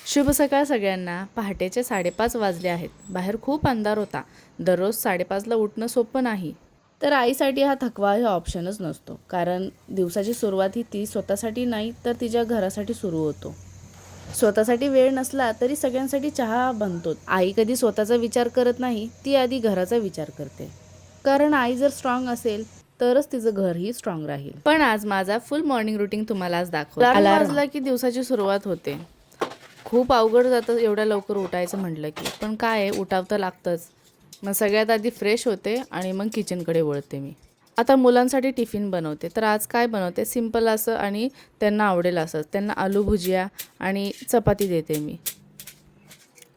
शुभ सकाळ सगळ्यांना. पहाटेचे 5:30 वाजले आहेत. बाहेर खूप अंधार होता. दररोज 5:30ला उठणं सोपं नाही. तर आईसाठी हा थकवा हे ऑप्शनच नसतो, कारण दिवसाची सुरुवात ही ती स्वतःसाठी नाही तर तिच्या घरासाठी सुरू होतो. स्वतःसाठी वेळ नसला तरी सगळ्यांसाठी चहा बनतो. आई कधी स्वतःचा विचार करत नाही, ती आधी घराचा विचार करते. कारण आई जर स्ट्रॉंग असेल तरच तिचं घरही स्ट्रॉंग राहील. पण आज माझा फुल मॉर्निंग रुटीन तुम्हाला आज दाखवते. अलार्म वाजला की दिवसाची सुरुवात होते. खूप अवघड जातं एवढ्या लवकर उठायचं म्हटलं की, पण काय आहे, उठावं तर लागतंच. मग सगळ्यात आधी फ्रेश होते आणि मग किचनकडे वळते मी. आता मुलांसाठी टिफिन बनवते. तर आज काय बनवते, सिंपल असं आणि त्यांना आवडेल असं. त्यांना आलू भुजिया आणि चपाती देते मी.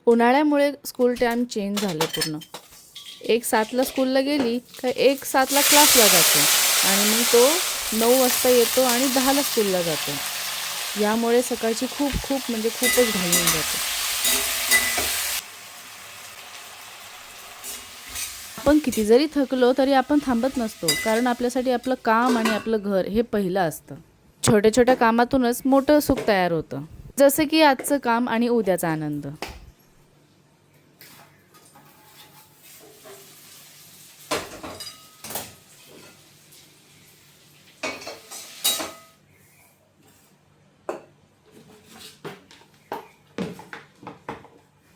उन्हाळ्यामुळे स्कूल टाईम चेंज झालं पूर्ण. एक 7ला स्कूलला गेली का एक 7ला क्लासला जातो आणि मग तो 9 वाजता येतो आणि 10ला स्कूलला जातो. यामुळे सकाळची खूप म्हणजे खूपच घाई होऊन जाते. आपण किती जरी थकलो तरी आपण थांबत नसतो, कारण आपल्यासाठी आपलं काम आणि आपलं घर हे पहिलं असतं. छोट्या छोट्या कामातूनच मोठं सुख तयार होतं, जसं की आजचं काम आणि उद्याचा आनंद.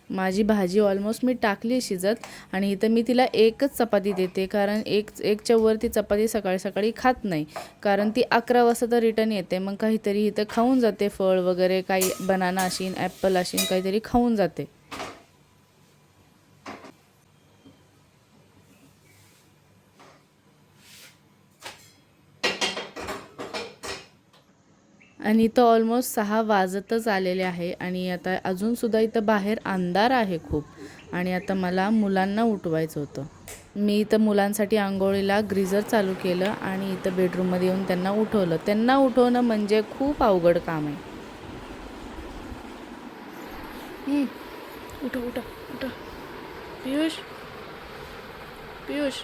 माझी भाजी ऑलमोस्ट मी टाकली शिजत आणि इथं मी तिला एकच चपाती देते, कारण एकच्या वरती चपाती सकाळी सकाळी खात नाही, कारण ती 11 वाजता तर रिटर्न येते. मग काहीतरी इथं खाऊन जाते, फळ वगैरे काही बनाना असेल, ॲपल असेल, काहीतरी खाऊन जाते. आणि इथं ऑलमोस्ट 6 वाजतच आलेले आहे आणि आता अजूनसुद्धा इथं बाहेर अंधार आहे खूप. आणि आता मला मुलांना उठवायचं होतं. मी इथं मुलांसाठी अंघोळीला ग्रीझर चालू केलं आणि इथं बेडरूममध्ये येऊन त्यांना उठवलं. त्यांना उठवणं म्हणजे खूप अवघड काम आहे. उठा उठा उठा पियुष पियुष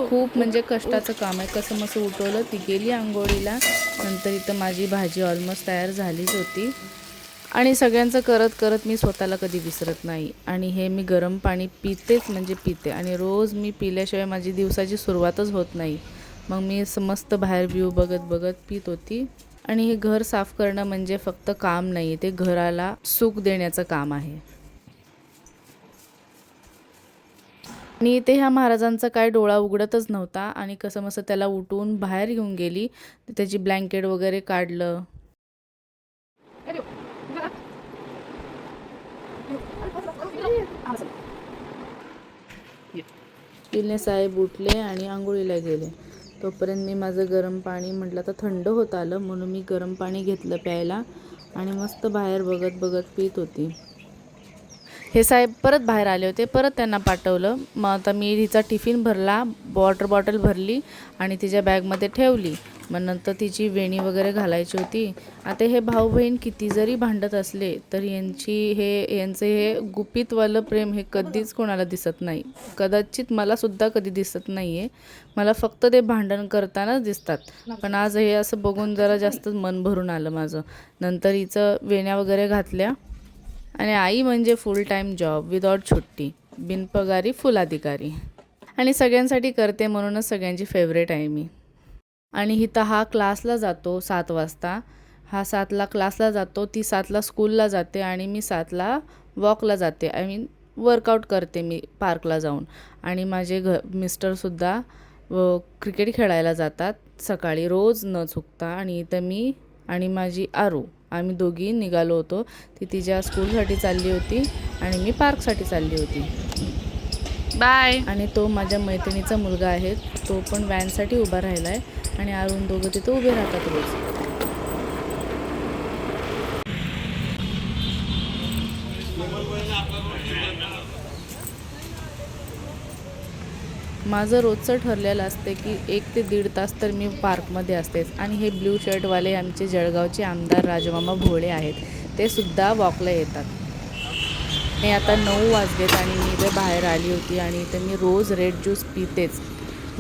खूप म्हणजे कष्टाचं काम आहे. कसं मसं उठवलं, ती गेली अंघोळीला. नंतर इथं माझी भाजी ऑलमोस्ट तयार झालीच होती. आणि सगळ्यांचं करत करत मी स्वतःला कधी विसरत नाही. आणि हे मी गरम पाणी पितेच म्हणजे पिते, आणि रोज मी पिल्याशिवाय माझी दिवसाची सुरुवातच होत नाही. मग मी मस्त बाहेर व्ह्यू बघत बघत पित होती. आणि हे घर साफ करणं म्हणजे फक्त काम नाही, ते घराला सुख देण्याचं काम आहे. आणि इथे ह्या महाराजांचा काय डोळा उघडतच नव्हता आणि कसं मस्त त्याला उठवून बाहेर घेऊन गेली. त्याची ब्लँकेट वगैरे काढलं. पिल्ले साहेब उठले आणि आंघोळीला गेले. तोपर्यंत मी माझं गरम पाणी, म्हटलं तर थंड होत आलं म्हणून मी गरम पाणी घेतलं प्यायला आणि मस्त बाहेर बघत बघत पित होती. हे साहेब परत बाहेर आले होते, परत त्यांना पाठवलं. मग आता मी तिचा टिफिन भरला, वॉटर बॉटल भरली आणि तिच्या बॅगमध्ये ठेवली. मग नंतर तिची वेणी वगैरे घालायची होती. आता हे भाऊ बहीण किती जरी भांडत असले तर यांचे हे गुपितवालं प्रेम हे कधीच कोणाला दिसत नाही. कदाचित मलासुद्धा कधी दिसत नाही आहे. मला फक्त ते भांडण करतानाच दिसतात. पण आज हे असं बघून जरा जास्तच मन भरून आलं माझं. नंतर हिचं वेण्या वगैरे घातल्या. आणि आई म्हणजे फुल टाईम जॉब विदाउट सुट्टी, बिनपगारी फुल अधिकारी. आणि सगळ्यांसाठी करते म्हणूनच सगळ्यांची फेवरेट आहे मी. आणि इथं हा क्लासला जातो 7 वाजता. हा 7ला क्लासला जातो, ती 7ला स्कूलला जाते आणि मी 7ला वॉकला जाते. आय मीन वर्कआउट करते मी पार्कला जाऊन. आणि माझे मिस्टरसुद्धा क्रिकेट खेळायला जातात सकाळी रोज न चुकता. आणि इथं मी आणि माझी आरू आम्ही दोघी निघालो होतो. ती तिच्या स्कूलसाठी चालली होती आणि मी पार्कसाठी चालली होती. बाय. आणि तो माझ्या मैत्रिणीचा मुलगा आहे, तो पण व्हॅनसाठी उभा राहिला आहे आणि अरुण दोघं तिथं उभे राहतात रोज. माझं रोजचं ठरलेलं असते की 1 ते 1.5 तास तर मी पार्कमध्ये असतेच. आणि हे ब्ल्यू शर्टवाले आमचे जळगावचे आमदार राजमामा भोळे आहेत, ते सुद्धा वॉकला येतात. आणि आता 9 वाजलेत आणि मी इथे बाहेर आली होती आणि इथे मी रोज रेड ज्यूस पितेच.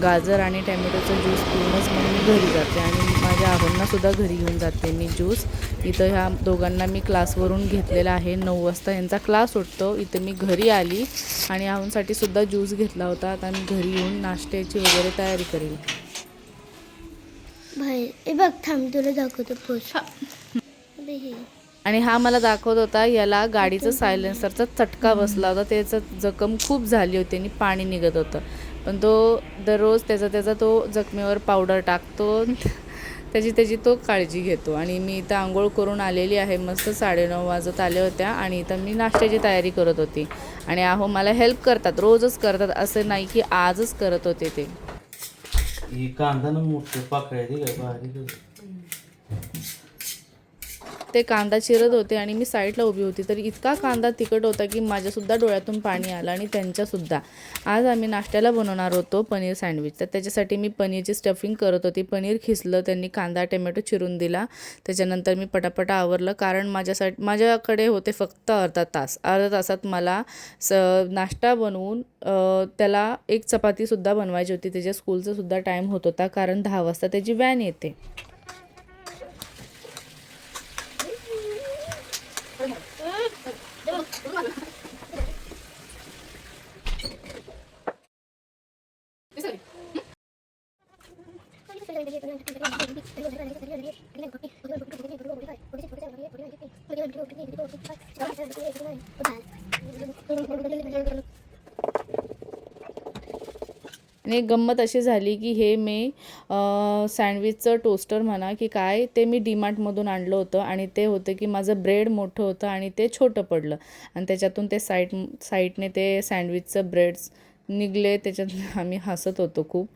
गाजर आणि टॅमॅटोचा ज्यूस पिऊनच मग मी घरी जाते आणि माझ्या आहोंनासुद्धा घरी घेऊन जाते मी ज्यूस. इथं ह्या दोघांना मी क्लासवरून घेतलेला आहे. 9 वाजता यांचा क्लास सुटतो. इथं मी घरी आली आणि आहोंसाठी सुद्धा ज्यूस घेतला होता. आता मी घरी येऊन नाश्त्याची वगैरे तयारी करेल. बाहेर ए बघ थांब तुला दाखवतो पोच. आणि हा मला दाखवत होता याला गाडीचं सायलेन्सरचा चटका बसला होता. त्याचं जखम खूप झाली होती आणि पाणी निघत होतं. पण तो दररोज त्याचा तो जखमेवर पावडर टाकतो. त्याची तो काळजी घेतो. आणि मी इथं आंघोळ करून आलेली आहे. मस्त 9:30 वाजत आले होत्या आणि इथं मी नाश्त्याची तयारी करत होती. आणि आहो मला हेल्प करतात, रोजच करतात, असं नाही की आजच करत होते ते. ही कांदा ना मोठे पाकळ्या ती काय बारीक. ते कांदा चिरत होते आणि मी साईडला उभी होती. तर इतका कांदा तिखट होता की माझ्यासुद्धा डोळ्यातून पाणी आलं आणि त्यांच्यासुद्धा. आज आम्ही नाश्त्याला बनवणार होतो पनीर सँडविच. तर त्याच्यासाठी मी पनीरची स्टफिंग करत होती. पनीर खिसलं, त्यांनी कांदा टोमॅटो चिरून दिला. त्याच्यानंतर मी पटापटा आवरलं कारण माझ्याकडे होते फक्त अर्धा तास. अर्ध्या तासात मला नाश्ता बनवून त्याला एक चपातीसुद्धा बनवायची होती. त्याच्या स्कूलचा सुद्धा टाईम होत होता कारण 10 वाजता त्याची व्हॅन येते. आणि एक गंमत अशी झाली की हे मी सँडविचचं टोस्टर म्हणा की काय ते मी डीमार्टमधून आणलं होतं आणि ते होतं की माझं ब्रेड मोठं होतं आणि ते छोटं पडलं आणि त्याच्यातून ते साईडने ते सँडविचचं ब्रेड्स निघले. त्याच्यात आम्ही हसत होतो खूप.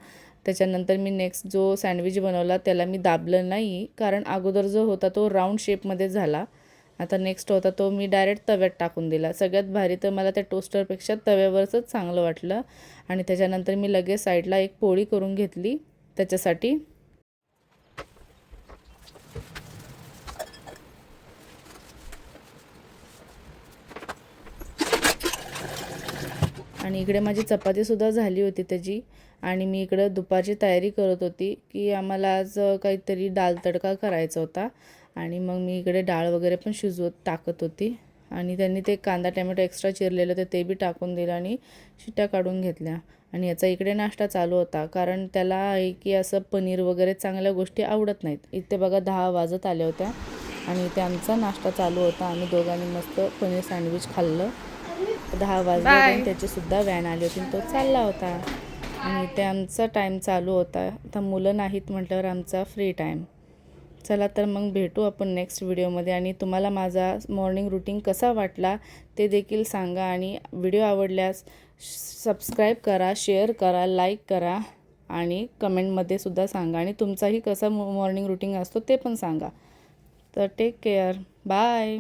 त्याच्यानंतर मी नेक्स्ट जो सँडविच बनवला त्याला मी दाबलं नाही कारण अगोदर जो होता तो राऊंड शेपमध्ये झाला. आता नेक्स्ट होता तो मी डायरेक्ट तव्यात टाकून दिला. सगळ्यात भारी तर मला त्या टोस्टरपेक्षा तव्यावरचंच चांगलं वाटलं. आणि त्याच्यानंतर मी लगेच साईडला एक पोळी करून घेतली त्याच्यासाठी. आणि इकडे माझी चपातीसुद्धा झाली होती त्याची. आणि मी इकडं दुपारची तयारी करत होती की आम्हाला आज काहीतरी डाळ तडका करायचा होता. आणि मग मी इकडे डाळ वगैरे पण शिजवत टाकत होती. आणि त्यांनी ते कांदा टोमॅटो एक्स्ट्रा चिरलेलं तर ते बी टाकून दिलं आणि शिट्ट्या काढून घेतल्या. आणि याचा इकडे नाश्ता चालू होता कारण त्याला आहे की असं पनीर वगैरे चांगल्या गोष्टी आवडत नाहीत. इथे बघा 10 वाजत आल्या होत्या आणि इथे आमचा नाश्ता चालू होता. आम्ही दोघांनी मस्त पनीर सँडविच खाल्लं. 10 वाजले आणि त्याचीसुद्धा व्हॅन आली होती आणि तो चालला होता. आणि इथे आमचा टाईम चालू होता. आता मुलं नाहीत म्हटल्यावर आमचा फ्री टाईम. चला तर मग भेटू आपण नेक्स्ट व्हिडिओमध्ये. आणि तुम्हाला माझा मॉर्निंग रुटीन कसा वाटला ते देखील सांगा. आणि व्हिडिओ आवडल्यास सबस्क्राईब करा, शेअर करा, लाईक करा आणि कमेंटमध्ये सुद्धा सांगा. आणि तुमचाही कसा मॉर्निंग रुटीन असतो ते पण सांगा. तर टेक केअर. बाय.